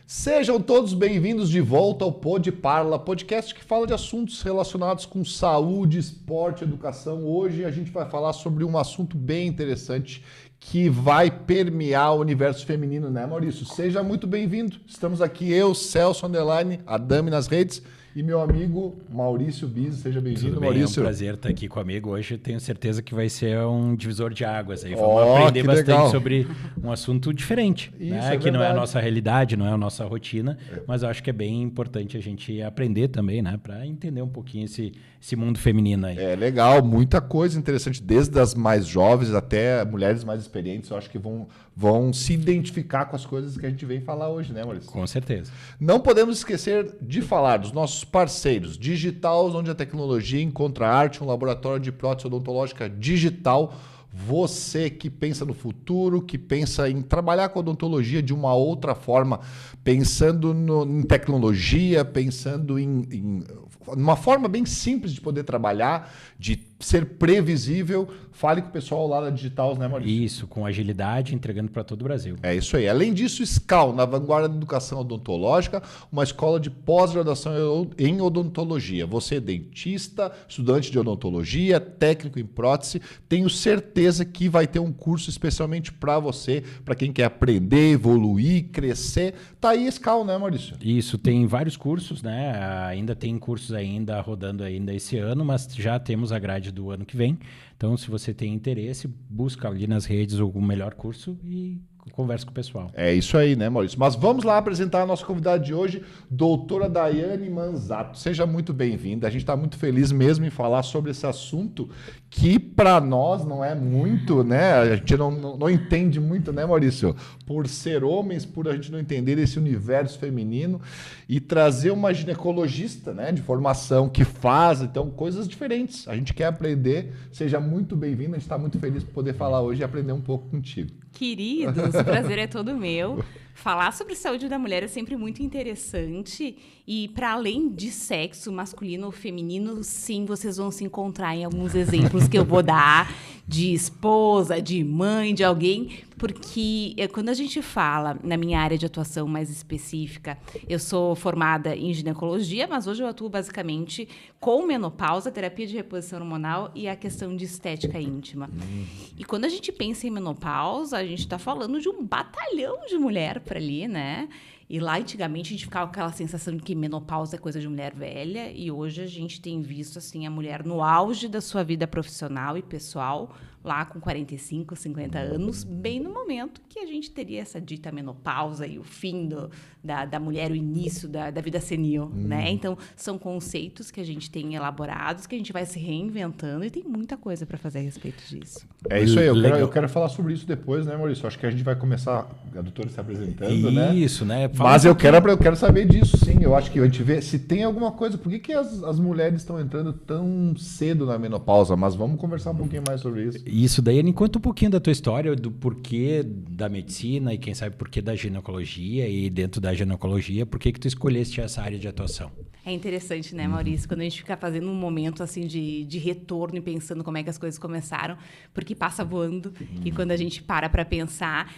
Sejam todos bem-vindos de volta ao Pod Parla, podcast que fala de assuntos relacionados com saúde, esporte, educação. Hoje a gente vai falar sobre um assunto bem interessante que vai permear o universo feminino, né, Maurício? Seja muito bem-vindo. Estamos aqui eu, Celso Underline, Adame nas redes, e meu amigo Maurício Bis. Seja bem-vindo, Maurício. É um prazer estar aqui comigo hoje. Tenho certeza que vai ser um divisor de águas aí. Vamos aprender bastante legal sobre um assunto diferente, isso, né? Que não é a nossa realidade, não é a nossa rotina, mas eu acho que é bem importante a gente aprender também, né? Para entender um pouquinho esse mundo feminino aí. É legal, muita coisa interessante, desde as mais jovens até mulheres mais experientes. Eu acho que vão se identificar com as coisas que a gente vem falar hoje, né, Maurício? Com certeza. Não podemos esquecer de falar dos nossos parceiros Digitaus, onde a tecnologia encontra arte, um laboratório de prótese odontológica digital. Você que pensa no futuro, que pensa em trabalhar com odontologia de uma outra forma, pensando em tecnologia, pensando em uma forma bem simples de poder trabalhar, de ser previsível, fale com o pessoal lá da Digitaus, né, Maurício? Isso, com agilidade, entregando para todo o Brasil. É isso aí. Além disso, SCAL, na vanguarda da educação odontológica, uma escola de pós-graduação em odontologia. Você é dentista, estudante de odontologia, técnico em prótese, tenho certeza que vai ter um curso especialmente para você, para quem quer aprender, evoluir, crescer. Tá aí SCAL, né, Maurício? Isso, tem vários cursos, né? Ainda tem cursos ainda rodando ainda esse ano, mas já temos a grade do ano que vem. Então, se você tem interesse, busca ali nas redes o melhor curso e conversa com o pessoal. É isso aí, né, Maurício? Mas vamos lá apresentar a nossa convidada de hoje, doutora Daiane Manzato. Seja muito bem-vinda. A gente está muito feliz mesmo em falar sobre esse assunto que para nós não é muito, né? A gente não entende muito, né, Maurício? Por ser homens, por a gente não entender esse universo feminino e trazer uma ginecologista, né, de formação que faz, então, coisas diferentes. A gente quer aprender. Seja muito bem-vinda. A gente está muito feliz por poder falar hoje e aprender um pouco contigo. Queridos, o prazer é todo meu. Falar sobre saúde da mulher é sempre muito interessante e para além de sexo masculino ou feminino, sim, vocês vão se encontrar em alguns exemplos que eu vou dar de esposa, de mãe, de alguém, porque quando a gente fala na minha área de atuação mais específica, eu sou formada em ginecologia, mas hoje eu atuo basicamente com menopausa, terapia de reposição hormonal e a questão de estética íntima. E quando a gente pensa em menopausa, a gente está falando de um batalhão de mulher para ali, né? E lá, antigamente, a gente ficava com aquela sensação de que menopausa é coisa de mulher velha. E hoje a gente tem visto, assim, a mulher no auge da sua vida profissional e pessoal, lá com 45, 50 anos, bem no momento que a gente teria essa dita menopausa e o fim da mulher, o início da vida senil, né? Então, são conceitos que a gente tem elaborados, que a gente vai se reinventando e tem muita coisa para fazer a respeito disso. É isso aí. Eu quero falar sobre isso depois, né, Maurício? Acho que a gente vai começar a doutora se apresentando, né? Isso, né? Mas eu quero saber disso, sim. Eu acho que a gente vê se tem alguma coisa. Por que as mulheres estão entrando tão cedo na menopausa? Mas vamos conversar um pouquinho mais sobre isso. Isso, Daiane, conta um pouquinho da tua história, do porquê da medicina e quem sabe porquê da ginecologia e dentro da ginecologia, por que tu escolheste essa área de atuação? É interessante, né, Maurício? Quando a gente fica fazendo um momento assim de retorno e pensando como é que as coisas começaram, porque passa voando. E quando a gente para pensar,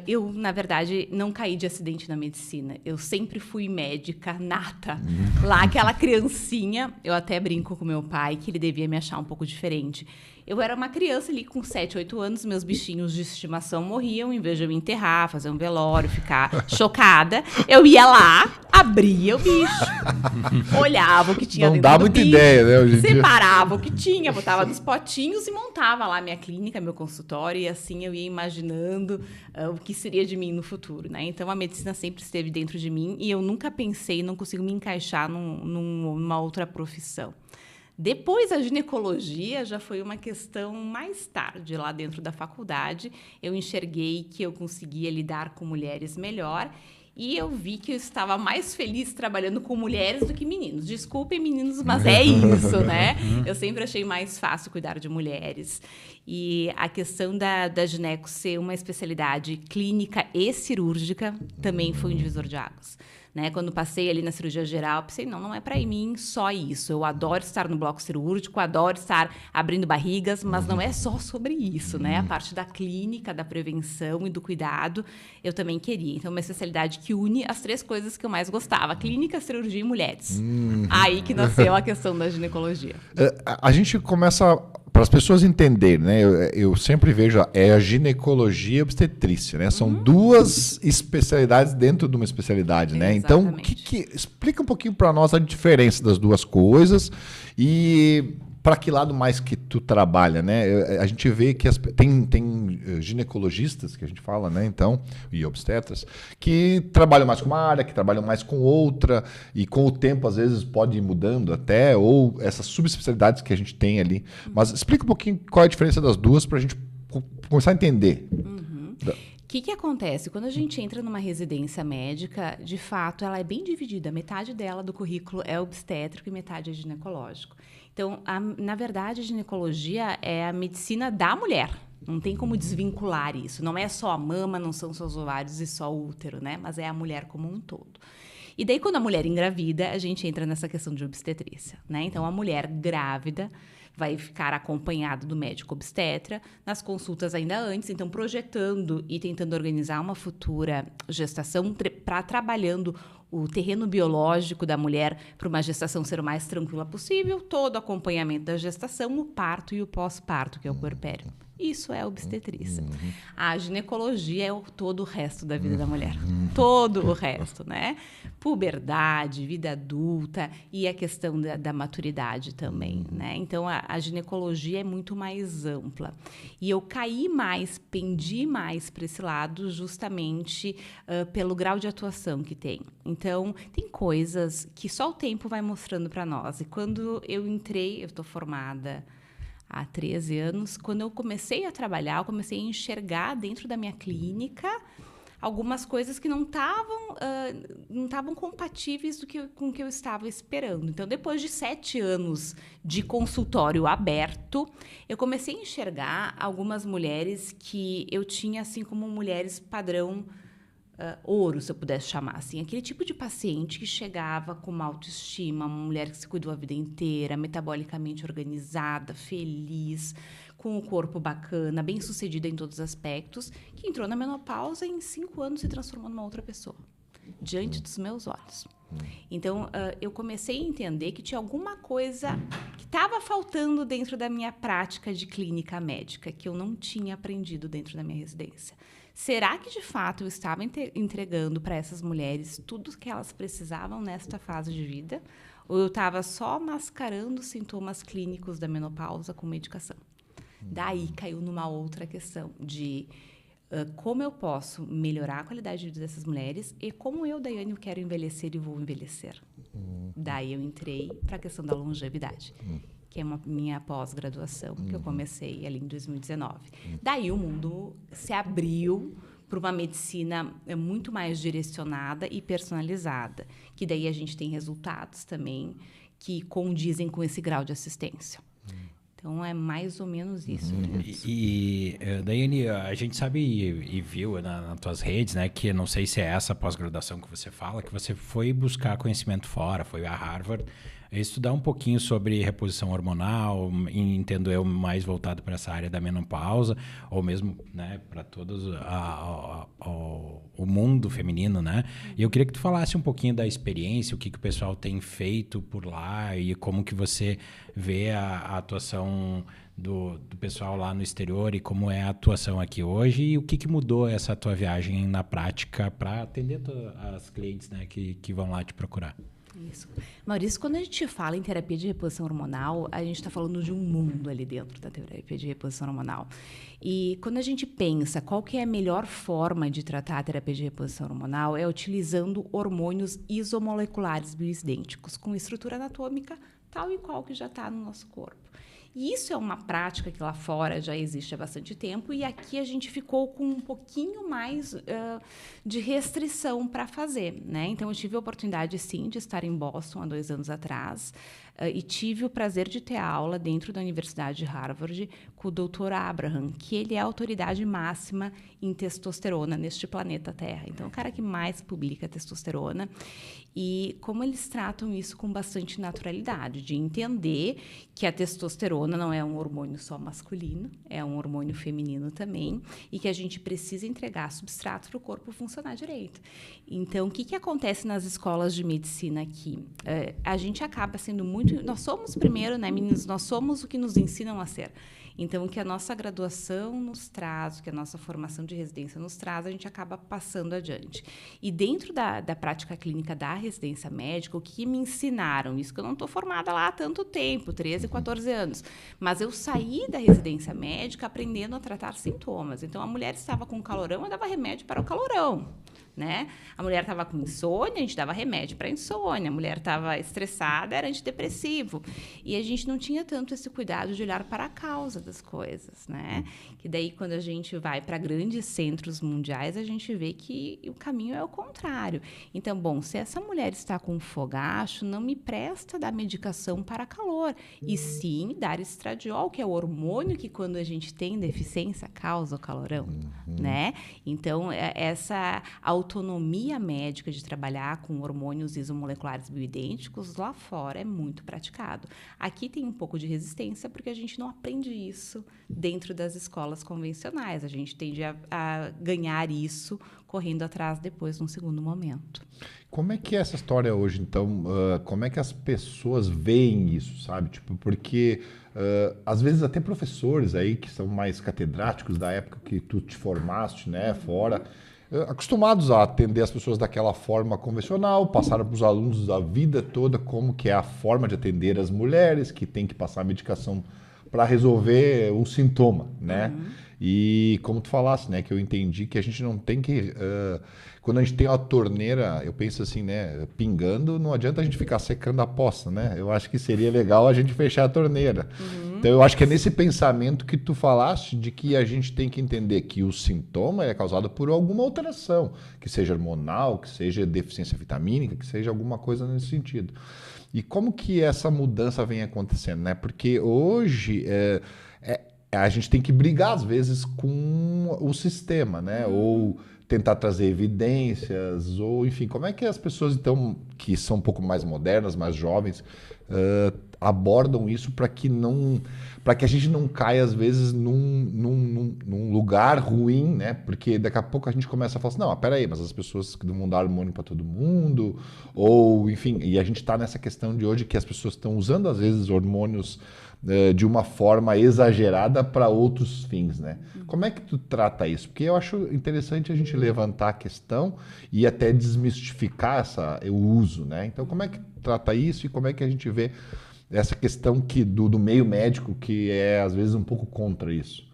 eu, na verdade, não caí de acidente na medicina. Eu sempre fui médica nata. Lá, aquela criancinha, eu até brinco com meu pai que ele devia me achar um pouco diferente. Eu era uma criança ali com 7, 8 anos, meus bichinhos de estimação morriam, em vez de eu me enterrar, fazer um velório, ficar chocada, eu ia lá, abria o bicho, olhava o que tinha não dentro dá do muita bicho, ideia, né, hoje em dia. separava o que tinha, botava nos potinhos e montava lá minha clínica, meu consultório, e assim eu ia imaginando o que seria de mim no futuro, né? Então a medicina sempre esteve dentro de mim e eu nunca pensei, não consigo me encaixar numa outra profissão. Depois, a ginecologia já foi uma questão mais tarde, lá dentro da faculdade. Eu enxerguei que eu conseguia lidar com mulheres melhor e eu vi que eu estava mais feliz trabalhando com mulheres do que meninos. Desculpem, meninos, mas é isso, né? Eu sempre achei mais fácil cuidar de mulheres. E a questão da gineco ser uma especialidade clínica e cirúrgica também foi um divisor de águas. Né? Quando passei ali na cirurgia geral, pensei, não é para mim só isso. Eu adoro estar no bloco cirúrgico, adoro estar abrindo barrigas, mas não é só sobre isso, né? A parte da clínica, da prevenção e do cuidado, eu também queria. Então, uma especialidade que une as 3 coisas que eu mais gostava: clínica, cirurgia e mulheres. Aí que nasceu a questão da ginecologia. A gente começa... Para as pessoas entenderem, né? Eu sempre vejo a ginecologia e a obstetrícia, né? São 2 especialidades dentro de uma especialidade, né? Exatamente. Então, explica um pouquinho para nós a diferença das 2 coisas e para que lado mais que tu trabalha, né? A gente vê que tem ginecologistas, que a gente fala, né? Então, e obstetras, que trabalham mais com uma área, que trabalham mais com outra, e com o tempo, às vezes, pode ir mudando até, ou essas subespecialidades que a gente tem ali. Mas explica um pouquinho qual é a diferença das 2 para a gente começar a entender. O que acontece? Quando a gente entra numa residência médica, de fato, ela é bem dividida. Metade dela do currículo é obstétrico e metade é ginecológico. Então, na verdade, a ginecologia é a medicina da mulher. Não tem como desvincular isso. Não é só a mama, não são só os ovários e só o útero, né? Mas é a mulher como um todo. E daí, quando a mulher engravida, a gente entra nessa questão de obstetrícia, né? Então, a mulher grávida vai ficar acompanhada do médico obstetra nas consultas ainda antes, então projetando e tentando organizar uma futura gestação para trabalhando o terreno biológico da mulher para uma gestação ser o mais tranquila possível, todo o acompanhamento da gestação, o parto e o pós-parto, que é o puerpério. Isso é obstetrícia. A ginecologia é todo o resto da vida da mulher. Todo o resto, né? Puberdade, vida adulta e a questão da maturidade também, né? Então, a ginecologia é muito mais ampla. E eu pendi mais para esse lado justamente pelo grau de atuação que tem. Então, tem coisas que só o tempo vai mostrando para nós. E quando eu entrei, eu estou formada há 13 anos, quando eu comecei a trabalhar, eu comecei a enxergar dentro da minha clínica algumas coisas que não estavam compatíveis com o que eu estava esperando. Então, depois de 7 anos de consultório aberto, eu comecei a enxergar algumas mulheres que eu tinha assim como mulheres padrão ouro, se eu pudesse chamar assim. Aquele tipo de paciente que chegava com uma autoestima, uma mulher que se cuidou a vida inteira, metabolicamente organizada, feliz, com o corpo bacana, bem-sucedida em todos os aspectos, que entrou na menopausa e em 5 anos se transformou numa outra pessoa, diante dos meus olhos. Então, eu comecei a entender que tinha alguma coisa que estava faltando dentro da minha prática de clínica médica, que eu não tinha aprendido dentro da minha residência. Será que, de fato, eu estava entregando para essas mulheres tudo o que elas precisavam nesta fase de vida? Ou eu estava só mascarando os sintomas clínicos da menopausa com medicação? Daí caiu numa outra questão de como eu posso melhorar a qualidade de vida dessas mulheres e como eu, Daiane, quero envelhecer e vou envelhecer. Daí eu entrei para a questão da longevidade, que é minha pós-graduação, que eu comecei ali em 2019. Daí o mundo se abriu para uma medicina muito mais direcionada e personalizada, que daí a gente tem resultados também que condizem com esse grau de assistência. Então, é mais ou menos isso. Daiane, a gente sabe e viu nas tuas redes, né, que não sei se é essa pós-graduação que você fala, que você foi buscar conhecimento fora, foi a Harvard, estudar um pouquinho sobre reposição hormonal, entendo eu, mais voltado para essa área da menopausa, ou mesmo, né, para todos o mundo feminino, né? E eu queria que tu falasse um pouquinho da experiência, o que o pessoal tem feito por lá e como que você vê a atuação do pessoal lá no exterior e como é a atuação aqui hoje e o que mudou essa tua viagem na prática para atender as clientes, né, que vão lá te procurar. Isso. Maurício, quando a gente fala em terapia de reposição hormonal, a gente está falando de um mundo ali dentro da terapia de reposição hormonal. E quando a gente pensa qual que é a melhor forma de tratar a terapia de reposição hormonal, é utilizando hormônios isomoleculares bioidênticos, com estrutura anatômica tal e qual que já está no nosso corpo. E isso é uma prática que lá fora já existe há bastante tempo e aqui a gente ficou com um pouquinho mais de restrição para fazer, né? Então, eu tive a oportunidade, sim, de estar em Boston há 2 anos atrás e tive o prazer de ter aula dentro da Universidade de Harvard com o Dr. Abraham, que ele é a autoridade máxima em testosterona neste planeta Terra. Então, é o cara que mais publica testosterona. E como eles tratam isso com bastante naturalidade, de entender que a testosterona não é um hormônio só masculino, é um hormônio feminino também, e que a gente precisa entregar substrato para o corpo funcionar direito. Então, o que acontece nas escolas de medicina aqui? A gente acaba sendo muito... Nós somos, primeiro, né, meninos, nós somos o que nos ensinam a ser. Então, o que a nossa graduação nos traz, o que a nossa formação de residência nos traz, a gente acaba passando adiante. E dentro da prática clínica da residência médica, o que me ensinaram, isso que eu não estou formada lá há tanto tempo, 13, 14 anos, mas eu saí da residência médica aprendendo a tratar sintomas. Então, a mulher estava com calorão, eu dava remédio para o calorão. Né? A mulher estava com insônia, a gente dava remédio para insônia. A mulher estava estressada, era antidepressivo. E a gente não tinha tanto esse cuidado de olhar para a causa das coisas, né? Que daí, quando a gente vai para grandes centros mundiais, a gente vê que o caminho é o contrário. Então, bom, se essa mulher está com fogacho, não me presta dar medicação para calor. E sim, dar estradiol, que é o hormônio que, quando a gente tem deficiência, causa o calorão, né? Então, essa autonomia médica de trabalhar com hormônios isomoleculares bioidênticos lá fora é muito praticado. Aqui tem um pouco de resistência porque a gente não aprende isso dentro das escolas convencionais. A gente tende a ganhar isso correndo atrás depois num segundo momento. Como é que é essa história hoje, então? Como é que as pessoas veem isso, sabe? Tipo, porque às vezes até professores aí que são mais catedráticos da época que tu te formaste, né, fora, acostumados a atender as pessoas daquela forma convencional, passaram para os alunos a vida toda como que é a forma de atender as mulheres, que tem que passar medicação para resolver o sintoma, né? E como tu falasse, né, que eu entendi que a gente não tem que... quando a gente tem uma torneira, eu penso assim, né, pingando, não adianta a gente ficar secando a poça, né? Eu acho que seria legal a gente fechar a torneira. Então, eu acho que é nesse pensamento que tu falaste de que a gente tem que entender que o sintoma é causado por alguma alteração, que seja hormonal, que seja deficiência vitamínica, que seja alguma coisa nesse sentido. E como que essa mudança vem acontecendo, né? Porque hoje a gente tem que brigar, às vezes, com o sistema, né? Ou tentar trazer evidências, ou enfim, como é que as pessoas, então, que são um pouco mais modernas, mais jovens, abordam isso para que a gente não caia, às vezes, num lugar ruim, né? Porque daqui a pouco a gente começa a falar assim, não, peraí, mas as pessoas que não vão dar hormônio para todo mundo, ou enfim, e a gente está nessa questão de hoje que as pessoas estão usando, às vezes, hormônios de uma forma exagerada para outros fins, né? Como é que tu trata isso? Porque eu acho interessante a gente levantar a questão e até desmistificar o uso, né? Então, como é que trata isso e como é que a gente vê essa questão do meio médico que é, às vezes, um pouco contra isso?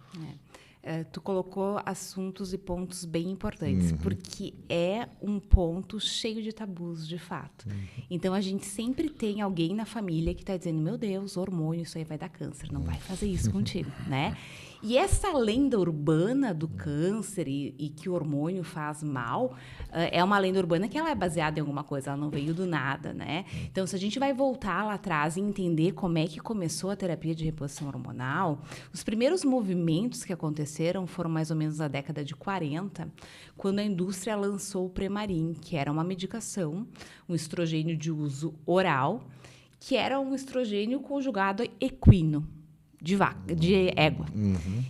Tu colocou assuntos e pontos bem importantes, porque é um ponto cheio de tabus, de fato. Então, a gente sempre tem alguém na família que está dizendo, meu Deus, hormônio, isso aí vai dar câncer, não vai fazer isso contigo, né? E essa lenda urbana do câncer e que o hormônio faz mal, é uma lenda urbana que ela é baseada em alguma coisa, ela não veio do nada, né? Então, se a gente vai voltar lá atrás e entender como é que começou a terapia de reposição hormonal, os primeiros movimentos que aconteceram foram mais ou menos na década de 40, quando a indústria lançou o Premarin, que era uma medicação, um estrogênio de uso oral, que era um estrogênio conjugado equino, de égua.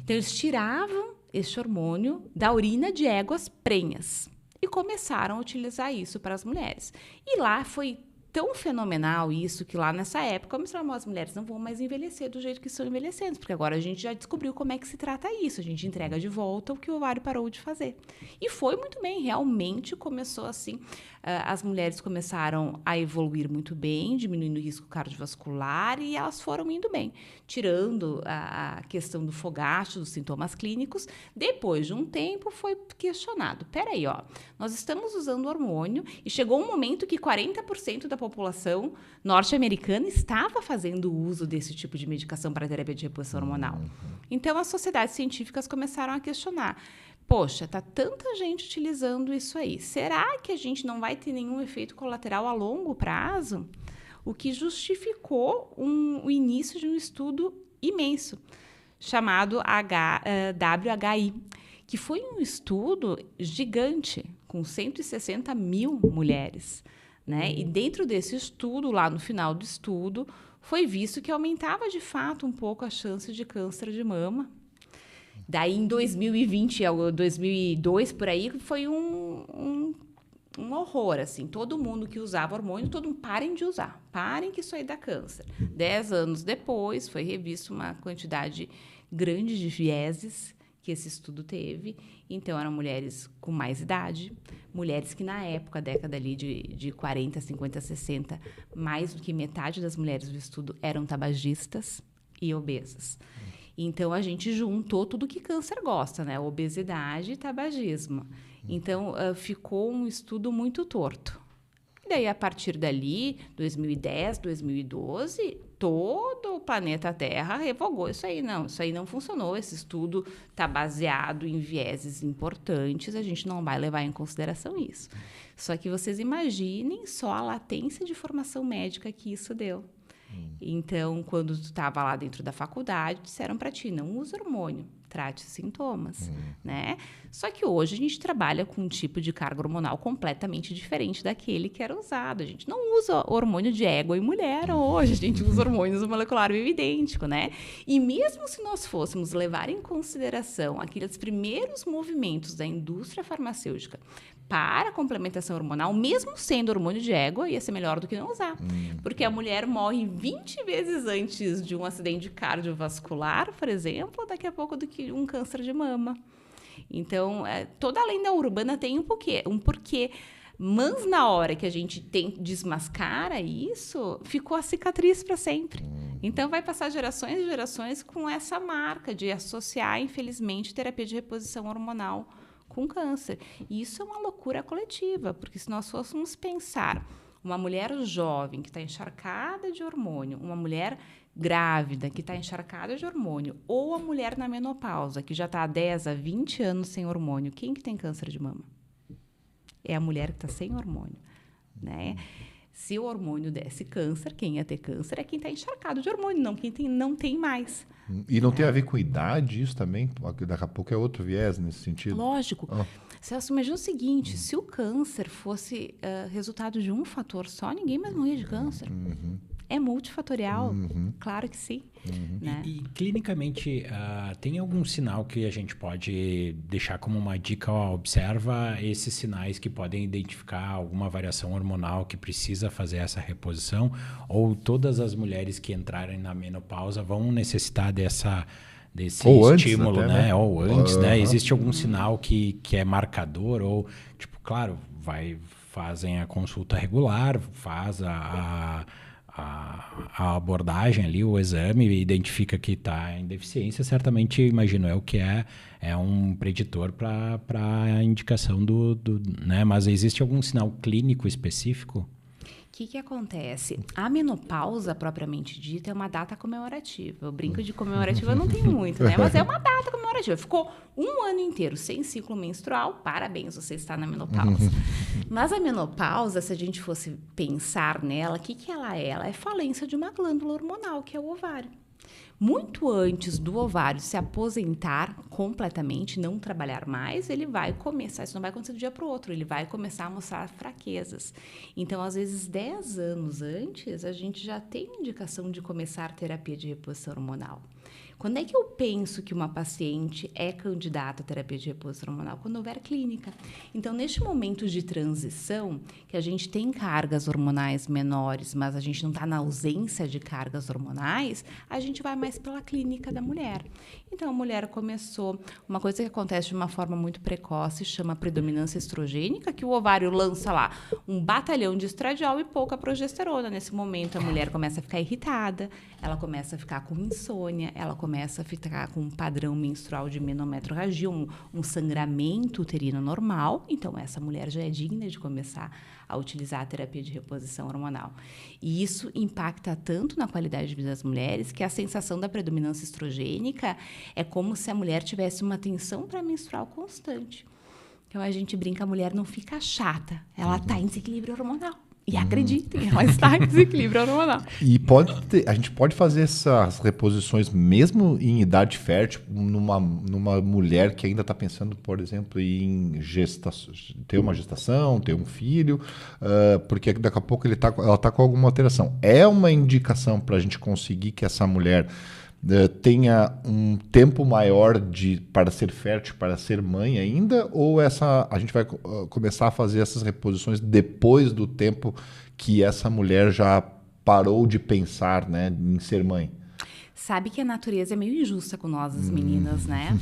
Então, eles tiravam este hormônio da urina de éguas prenhas e começaram a utilizar isso para as mulheres. E lá foi tão fenomenal isso que lá nessa época as mulheres não vão mais envelhecer do jeito que estão envelhecendo, porque agora a gente já descobriu como é que se trata isso, a gente entrega de volta o que o ovário parou de fazer. E foi muito bem, realmente começou assim, as mulheres começaram a evoluir muito bem, diminuindo o risco cardiovascular e elas foram indo bem, tirando a questão do fogacho, dos sintomas clínicos. Depois de um tempo foi questionado, peraí, nós estamos usando hormônio e chegou um momento que 40% da população norte-americana estava fazendo uso desse tipo de medicação para terapia de reposição hormonal. Então, as sociedades científicas começaram a questionar. Poxa, tá tanta gente utilizando isso aí. Será que a gente não vai ter nenhum efeito colateral a longo prazo? O que justificou o início de um estudo imenso, chamado WHI, que foi um estudo gigante, com 160 mil mulheres, né? E dentro desse estudo, lá no final do estudo, foi visto que aumentava de fato um pouco a chance de câncer de mama. Daí, em 2020, 2002, por aí, foi um horror, assim. Todo mundo que usava hormônio, parem de usar. Parem que isso aí dá câncer. 10 anos depois, foi revisto uma quantidade grande de vieses que esse estudo teve. Então, eram mulheres com mais idade, mulheres que, na época, década ali de 40, 50, 60, mais do que metade das mulheres do estudo eram tabagistas e obesas. Então, a gente juntou tudo que câncer gosta, né? Obesidade e tabagismo. Então, ficou um estudo muito torto. E daí, a partir dali, 2010, 2012, todo o planeta Terra revogou isso aí. Não, isso aí não funcionou. Esse estudo está baseado em vieses importantes. A gente não vai levar em consideração isso. Só que vocês imaginem só a latência de formação médica que isso deu. Então, quando tu estava lá dentro da faculdade, disseram para ti, não usa hormônio, trate os sintomas, né? Só que hoje a gente trabalha com um tipo de carga hormonal completamente diferente daquele que era usado. A gente não usa hormônio de égua em mulher hoje, a gente usa hormônios molecular bioidêntico, né? E mesmo se nós fôssemos levar em consideração aqueles primeiros movimentos da indústria farmacêutica para a complementação hormonal, mesmo sendo hormônio de égua, ia ser melhor do que não usar. Porque a mulher morre 20 vezes antes de um acidente cardiovascular, por exemplo, daqui a pouco do que um câncer de mama. Então, toda a lenda urbana tem um porquê. Mas na hora que a gente desmascara isso, ficou a cicatriz para sempre. Então, vai passar gerações e gerações com essa marca de associar, infelizmente, terapia de reposição hormonal com câncer. E isso é uma loucura coletiva, porque se nós fôssemos pensar uma mulher jovem que está encharcada de hormônio, uma mulher grávida que está encharcada de hormônio, ou a mulher na menopausa que já está há 10 a 20 anos sem hormônio, quem que tem câncer de mama? É a mulher que está sem hormônio, né? Se o hormônio desse câncer, quem ia ter câncer é quem está encharcado de hormônio, não quem não tem mais. E não tem a ver com idade isso também? Daqui a pouco é outro viés nesse sentido? Lógico. Celso, imagina o seguinte, se o câncer fosse resultado de um fator só, ninguém mais morria de câncer. É multifatorial, claro que sim. Né? E clinicamente, tem algum sinal que a gente pode deixar como uma dica? Observa esses sinais que podem identificar alguma variação hormonal que precisa fazer essa reposição? Ou todas as mulheres que entrarem na menopausa vão necessitar desse estímulo, até, né? Ou antes, né? Existe algum sinal que é marcador? Ou, claro, fazem a consulta regular, faz a abordagem ali, o exame, identifica que está em deficiência, certamente, imagino eu, que é um preditor para a indicação né? Mas existe algum sinal clínico específico? O que acontece? A menopausa, propriamente dita, é uma data comemorativa. Eu brinco de comemorativa, não tem muito, né? Mas é uma data comemorativa. Ficou um ano inteiro sem ciclo menstrual, parabéns, você está na menopausa. Mas a menopausa, se a gente fosse pensar nela, o que ela é? Ela é falência de uma glândula hormonal, que é o ovário. Muito antes do ovário se aposentar completamente, não trabalhar mais, ele vai começar, isso não vai acontecer do dia para o outro, ele vai começar a mostrar fraquezas. Então, às vezes, 10 anos antes, a gente já tem indicação de começar terapia de reposição hormonal. Quando é que eu penso que uma paciente é candidata à terapia de reposição hormonal? Quando houver clínica. Então, neste momento de transição, que a gente tem cargas hormonais menores, mas a gente não está na ausência de cargas hormonais, a gente vai mais pela clínica da mulher. Então, a mulher começou... Uma coisa que acontece de uma forma muito precoce, chama predominância estrogênica, que o ovário lança lá um batalhão de estradiol e pouca progesterona. Nesse momento, a mulher começa a ficar irritada, ela começa a ficar com insônia, ela começa a ficar com um padrão menstrual de menometrorragia, um sangramento uterino normal. Então, essa mulher já é digna de começar a utilizar a terapia de reposição hormonal. E isso impacta tanto na qualidade de vida das mulheres que a sensação da predominância estrogênica é como se a mulher tivesse uma tensão pré-menstrual constante. Então, a gente brinca, a mulher não fica chata, ela está em desequilíbrio hormonal. E acreditem, ela está em desequilíbrio hormonal. E a gente pode fazer essas reposições mesmo em idade fértil, numa mulher que ainda está pensando, por exemplo, em ter uma gestação, ter um filho, porque daqui a pouco ela está com alguma alteração. É uma indicação para a gente conseguir que essa mulher tenha um tempo maior para ser fértil, para ser mãe ainda, ou a gente vai começar a fazer essas reposições depois do tempo que essa mulher já parou de pensar, né, em ser mãe? Sabe que a natureza é meio injusta com nós, as meninas, né?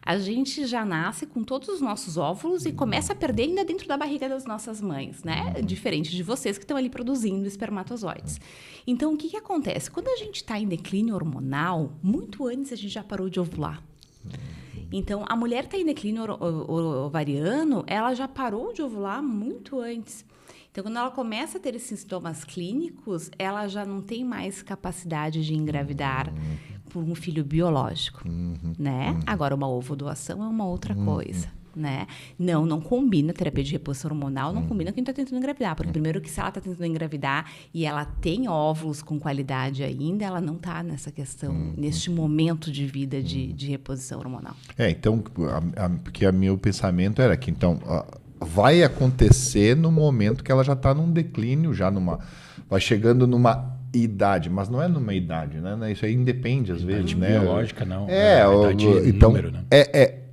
A gente já nasce com todos os nossos óvulos e começa a perder ainda dentro da barriga das nossas mães, né? Diferente de vocês que estão ali produzindo espermatozoides. Então, o que acontece? Quando a gente está em declínio hormonal, muito antes a gente já parou de ovular. Então, a mulher está em declínio ovariano, ela já parou de ovular muito antes. Então, quando ela começa a ter esses sintomas clínicos, ela já não tem mais capacidade de engravidar por um filho biológico, né? Agora, uma ovodoação é uma outra coisa, né? Não combina, terapia de reposição hormonal não combina com quem está tentando engravidar, porque primeiro que se ela está tentando engravidar e ela tem óvulos com qualidade ainda, ela não está nessa questão, neste momento de vida de reposição hormonal. Então, porque o meu pensamento era que, então, vai acontecer no momento que ela já está num declínio, vai chegando numa idade, mas não é numa idade, né? Isso aí independe às vezes, né? Biológica, não. Então, número, né?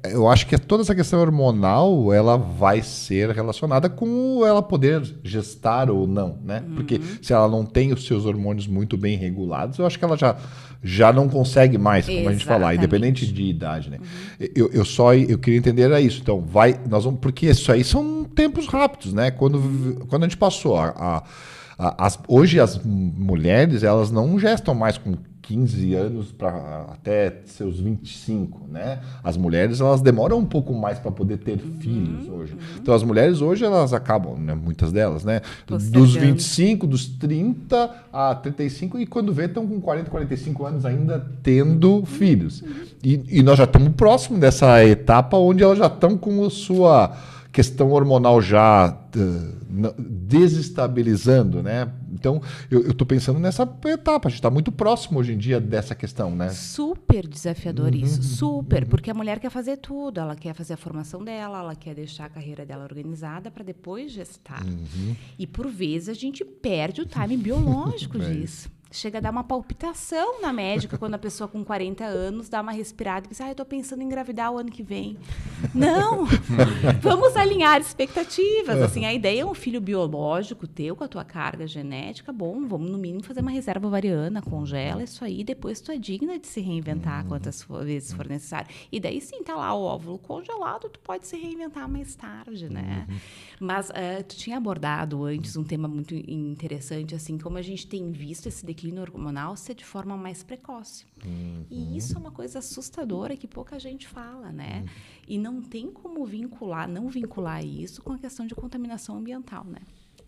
Eu acho que toda essa questão hormonal, ela vai ser relacionada com ela poder gestar ou não, né? Porque se ela não tem os seus hormônios muito bem regulados, eu acho que ela já não consegue mais, como a gente falar, independente de idade, né? Eu queria entender era isso. Então, porque isso aí são tempos rápidos, né? Quando a gente passou hoje as mulheres, elas não gestam mais com 15 anos até seus 25, né? As mulheres, elas demoram um pouco mais para poder ter filhos hoje. Então, as mulheres hoje, elas acabam, né, muitas delas, né? Dos 25, dos 30 a 35, e quando vê, estão com 40, 45 anos ainda tendo filhos. E nós já estamos próximo dessa etapa onde elas já estão com a sua questão hormonal já desestabilizando, né? Então, eu estou pensando nessa etapa. A gente está muito próximo hoje em dia dessa questão, né? Super desafiador isso, super. Porque a mulher quer fazer tudo. Ela quer fazer a formação dela, ela quer deixar a carreira dela organizada para depois gestar. E, por vezes, a gente perde o time biológico disso. Chega a dar uma palpitação na médica quando a pessoa com 40 anos dá uma respirada e diz, eu tô pensando em engravidar o ano que vem. Não! Vamos alinhar expectativas. Assim, a ideia é um filho biológico teu com a tua carga genética. Bom, vamos no mínimo fazer uma reserva ovariana, congela isso aí, depois tu é digna de se reinventar quantas vezes for necessário. E daí sim, tá lá o óvulo congelado, tu pode se reinventar mais tarde, né? Mas tu tinha abordado antes um tema muito interessante, assim, como a gente tem visto esse declínio hormonal ser de forma mais precoce. E isso é uma coisa assustadora que pouca gente fala, né? E não tem como não vincular isso com a questão de contaminação ambiental, né?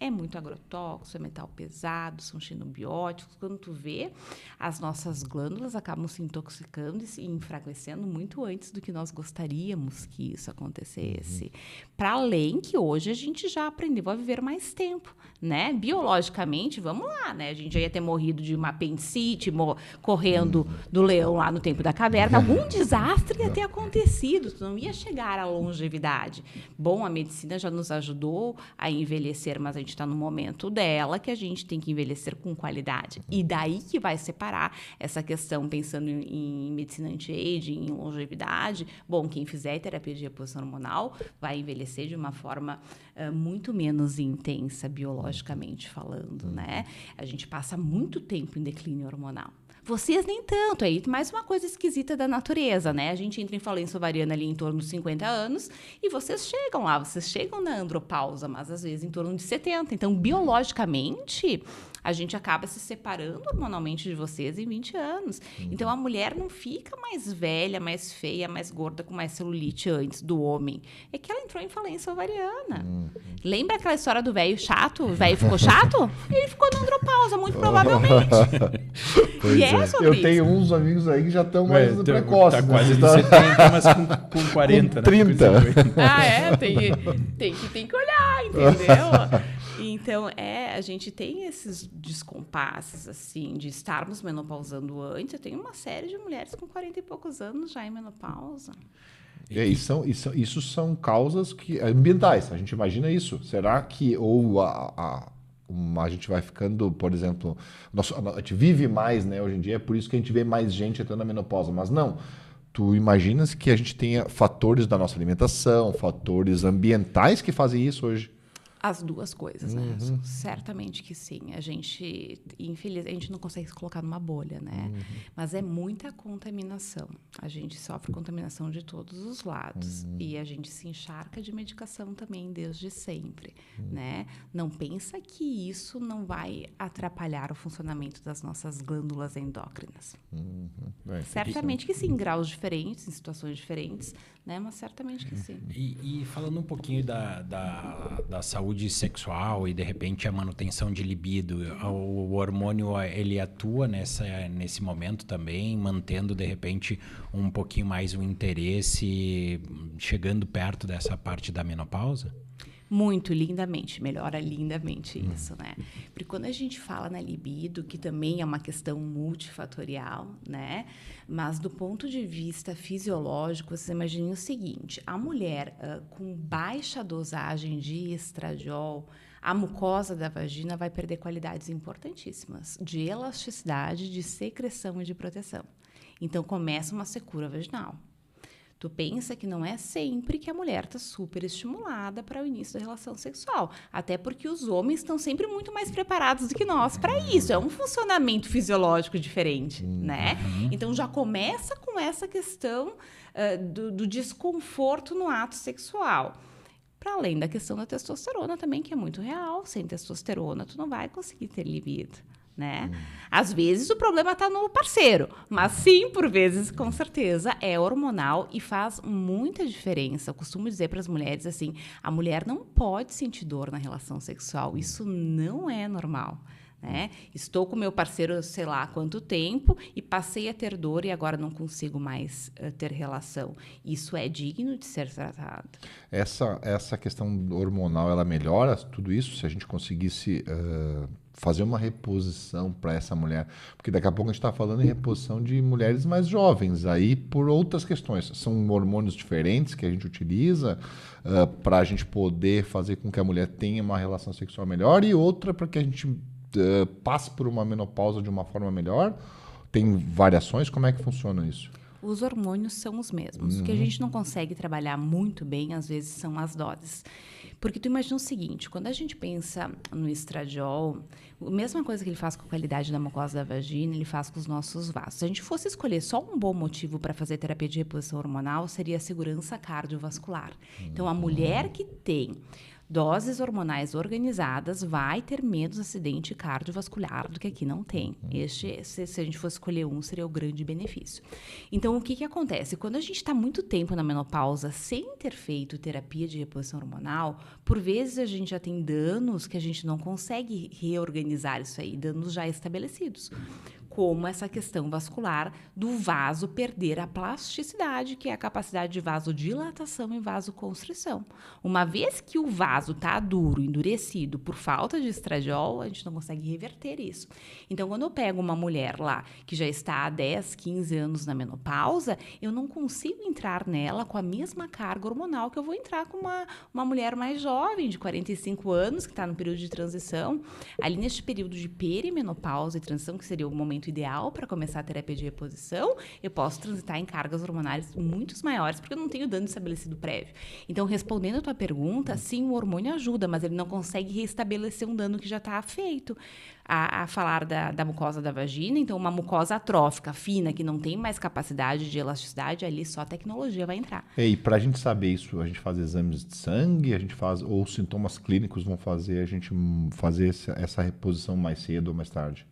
É muito agrotóxico, é metal pesado, são xenobióticos. Quando tu vê, as nossas glândulas acabam se intoxicando e se enfraquecendo muito antes do que nós gostaríamos que isso acontecesse. Para além que hoje a gente já aprendeu a viver mais tempo, né? Biologicamente, vamos lá, né? A gente já ia ter morrido de uma apendicite, correndo do leão lá no tempo da caverna. Algum desastre ia ter acontecido, tu não ia chegar à longevidade. Bom, a medicina já nos ajudou a envelhecer, mas a gente está no momento dela que a gente tem que envelhecer com qualidade. E daí que vai separar essa questão, pensando em medicina anti-aging, em longevidade. Bom, quem fizer terapia de reposição hormonal vai envelhecer de uma forma muito menos intensa, biologicamente falando, né? A gente passa muito tempo em declínio hormonal. Vocês nem tanto, aí mais uma coisa esquisita da natureza, né? A gente entra em falência ovariana ali em torno de 50 anos e vocês chegam na andropausa, mas às vezes em torno de 70. Então, biologicamente, a gente acaba se separando hormonalmente de vocês em 20 anos. Então, a mulher não fica mais velha, mais feia, mais gorda, com mais celulite antes do homem. É que ela entrou em falência ovariana. Lembra aquela história do velho chato? O velho ficou chato? Ele ficou na andropausa, muito provavelmente. E é sobre Eu tenho uns amigos aí que já estão mais precoces. Tá quase nos 70, mas com 40, com 30. Né? Tem que olhar, entendeu? Então, a gente tem esses descompassos, assim, de estarmos menopausando antes. Eu tenho uma série de mulheres com 40 e poucos anos já em menopausa. Isso são causas ambientais, a gente imagina isso. Será que a gente vai ficando, por exemplo, a gente vive mais, né, hoje em dia, é por isso que a gente vê mais gente entrando na menopausa, mas não. Tu imaginas que a gente tenha fatores da nossa alimentação, fatores ambientais que fazem isso hoje? As duas coisas, né? Certamente que sim. A gente, infelizmente, a gente não consegue se colocar numa bolha, né? Mas é muita contaminação. A gente sofre contaminação de todos os lados. E a gente se encharca de medicação também desde sempre, né? Não pensa que isso não vai atrapalhar o funcionamento das nossas glândulas endócrinas. Certamente que sim, em graus diferentes, em situações diferentes, né? Mas certamente que sim. E falando um pouquinho da saúde sexual e, de repente, a manutenção de libido, o hormônio, ele atua nesse momento também, mantendo, de repente, um pouquinho mais o interesse, chegando perto dessa parte da menopausa? Muito lindamente, melhora lindamente isso, né? Porque quando a gente fala na libido, que também é uma questão multifatorial, né? Mas do ponto de vista fisiológico, vocês imaginem o seguinte, a mulher com baixa dosagem de estradiol, a mucosa da vagina vai perder qualidades importantíssimas de elasticidade, de secreção e de proteção. Então, começa uma secura vaginal. Tu pensa que não é sempre que a mulher está super estimulada para o início da relação sexual. Até porque os homens estão sempre muito mais preparados do que nós para isso. É um funcionamento fisiológico diferente, né? Então, já começa com essa questão do desconforto no ato sexual. Para além da questão da testosterona também, que é muito real. Sem testosterona, tu não vai conseguir ter libido. Né? Às vezes o problema está no parceiro, mas sim, por vezes, com certeza, é hormonal e faz muita diferença. Eu costumo dizer para as mulheres assim, a mulher não pode sentir dor na relação sexual, isso não é normal. Né? Estou com meu parceiro, sei lá há quanto tempo, e passei a ter dor e agora não consigo mais ter relação. Isso é digno de ser tratado. Essa questão hormonal, ela melhora tudo isso se a gente conseguisse fazer uma reposição para essa mulher? Porque daqui a pouco a gente está falando em reposição de mulheres mais jovens, aí por outras questões. São hormônios diferentes que a gente utiliza para a gente poder fazer com que a mulher tenha uma relação sexual melhor e outra para que a gente passe por uma menopausa de uma forma melhor? Tem variações? Como é que funciona isso? Os hormônios são os mesmos. O que a gente não consegue trabalhar muito bem, às vezes, são as doses. Porque tu imagina o seguinte, quando a gente pensa no estradiol, a mesma coisa que ele faz com a qualidade da mucosa da vagina, ele faz com os nossos vasos. Se a gente fosse escolher só um bom motivo para fazer terapia de reposição hormonal, seria a segurança cardiovascular. Então, a mulher que tem doses hormonais organizadas vai ter menos acidente cardiovascular do que aqui não tem. Se a gente fosse escolher um, seria o grande benefício. Então, o que acontece? Quando a gente está muito tempo na menopausa sem ter feito terapia de reposição hormonal, por vezes a gente já tem danos que a gente não consegue reorganizar isso aí, danos já estabelecidos. Como essa questão vascular do vaso perder a plasticidade, que é a capacidade de vasodilatação e vasoconstrição. Uma vez que o vaso está duro, endurecido, por falta de estradiol, a gente não consegue reverter isso. Então, quando eu pego uma mulher lá que já está há 10, 15 anos na menopausa, eu não consigo entrar nela com a mesma carga hormonal que eu vou entrar com uma mulher mais jovem, de 45 anos, que está no período de transição. Ali neste período de perimenopausa e transição, que seria o momento ideal para começar a terapia de reposição, eu posso transitar em cargas hormonais muito maiores, porque eu não tenho dano estabelecido prévio. Então, respondendo a tua pergunta, sim, o hormônio ajuda, mas ele não consegue restabelecer um dano que já está feito. A falar da mucosa da vagina, então uma mucosa atrófica, fina, que não tem mais capacidade de elasticidade, ali só a tecnologia vai entrar. E para a gente saber isso, a gente faz exames de sangue, a gente faz, ou sintomas clínicos vão fazer a gente fazer essa reposição mais cedo ou mais tarde?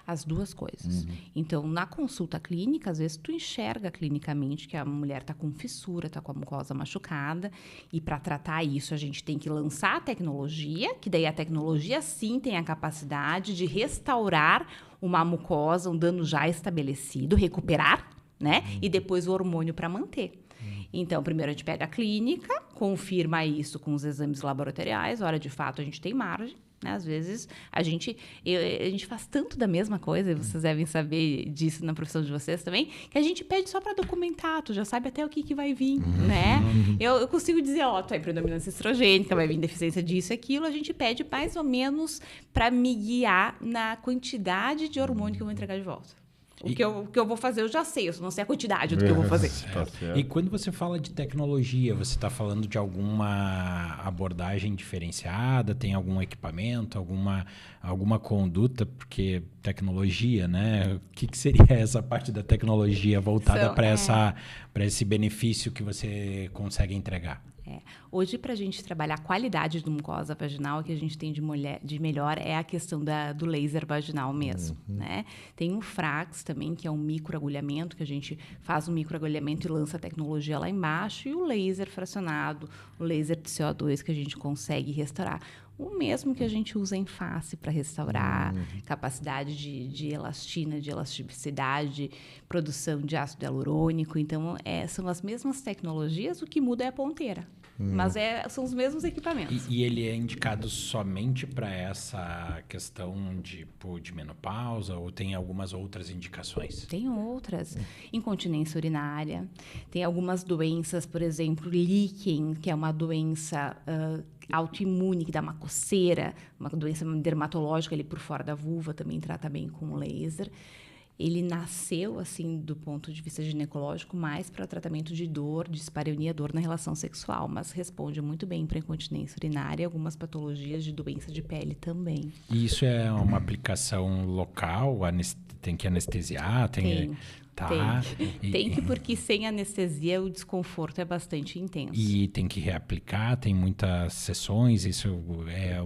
As duas coisas. Então, na consulta clínica, às vezes tu enxerga clinicamente que a mulher está com fissura, está com a mucosa machucada, e para tratar isso a gente tem que lançar a tecnologia, que daí a tecnologia sim tem a capacidade de restaurar uma mucosa, um dano já estabelecido, recuperar, né? E depois o hormônio para manter. Então, primeiro a gente pega a clínica, confirma isso com os exames laboratoriais, hora de fato a gente tem margem, né? Às vezes a gente faz tanto da mesma coisa, e vocês devem saber disso na profissão de vocês também, que a gente pede só para documentar, tu já sabe até o que vai vir, né? Eu consigo dizer, tu é predominância estrogênica, vai vir deficiência disso e aquilo, a gente pede mais ou menos para me guiar na quantidade de hormônio que eu vou entregar de volta. O que eu vou fazer, eu já sei, eu só não sei a quantidade do que eu vou fazer. E quando você fala de tecnologia, você está falando de alguma abordagem diferenciada? Tem algum equipamento, alguma conduta? Porque tecnologia, né? O que seria essa parte da tecnologia voltada para esse benefício que você consegue entregar? Hoje, para a gente trabalhar a qualidade do mucosa vaginal, o que a gente tem de melhor é a questão do laser vaginal mesmo, né? Tem o Frax também, que é um microagulhamento, que a gente faz um microagulhamento e lança a tecnologia lá embaixo, e o laser fracionado, o laser de CO2 que a gente consegue restaurar. O mesmo que a gente usa em face para restaurar, capacidade de elastina, de elasticidade, produção de ácido hialurônico. Então, são as mesmas tecnologias, o que muda é a ponteira. Mas são os mesmos equipamentos. E ele é indicado somente para essa questão de menopausa ou tem algumas outras indicações? Tem outras. Incontinência urinária. Tem algumas doenças, por exemplo, líquen, que é uma doença autoimune, que dá uma coceira, uma doença dermatológica ali por fora da vulva, também trata bem com laser. Ele nasceu, assim, do ponto de vista ginecológico, mais para tratamento de dor, dispareunia, dor na relação sexual, mas responde muito bem para incontinência urinária e algumas patologias de doença de pele também. E isso é uma aplicação local? Tem que anestesiar? Tem. Tem que, porque sem anestesia o desconforto é bastante intenso. E tem que reaplicar, tem muitas sessões, isso é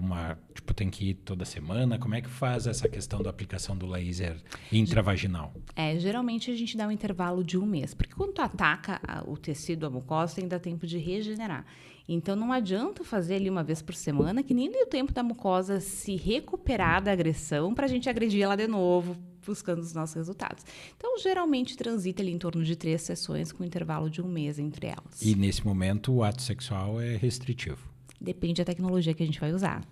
tem que ir toda semana? Como é que faz essa questão da aplicação do laser intravaginal? Geralmente a gente dá um intervalo de 1 mês, porque quando tu ataca o tecido, a mucosa, ainda dá tempo de regenerar. Então, não adianta fazer ali 1 vez por semana, que nem deu tempo da mucosa se recuperar da agressão para a gente agredir ela de novo, buscando os nossos resultados. Então, geralmente, transita ali em torno de 3 sessões, com um intervalo de 1 mês entre elas. E, nesse momento, o ato sexual é restritivo? Depende da tecnologia que a gente vai usar.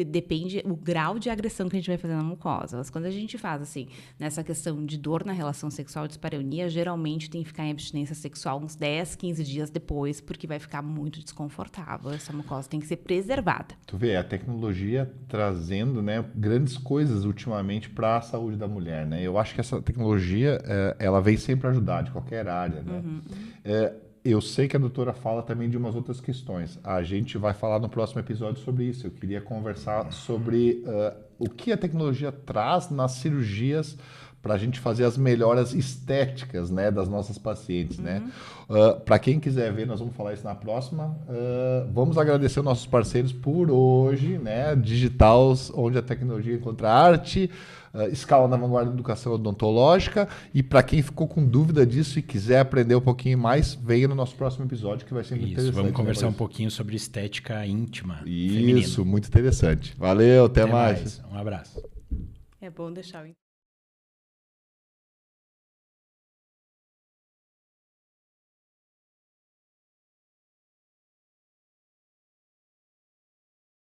Depende o grau de agressão que a gente vai fazer na mucosa. Mas quando a gente faz, assim, nessa questão de dor na relação sexual, dispareunia, geralmente tem que ficar em abstinência sexual uns 10, 15 dias depois, porque vai ficar muito desconfortável. Essa mucosa tem que ser preservada. Tu vê, a tecnologia trazendo, né, grandes coisas ultimamente para a saúde da mulher, né? Eu acho que essa tecnologia, ela vem sempre ajudar de qualquer área, né? Eu sei que a doutora fala também de umas outras questões. A gente vai falar no próximo episódio sobre isso. Eu queria conversar sobre o que a tecnologia traz nas cirurgias para a gente fazer as melhoras estéticas, né, das nossas pacientes, né? Para quem quiser ver, nós vamos falar isso na próxima. Vamos agradecer os nossos parceiros por hoje, né? Digitals, onde a tecnologia encontra arte, Escala na Vanguarda da Educação Odontológica. E para quem ficou com dúvida disso e quiser aprender um pouquinho mais, venha no nosso próximo episódio, que vai ser muito interessante. Vamos conversar um pouquinho sobre estética íntima feminina. Isso, muito interessante. Valeu, até mais. Um abraço. É bom deixar o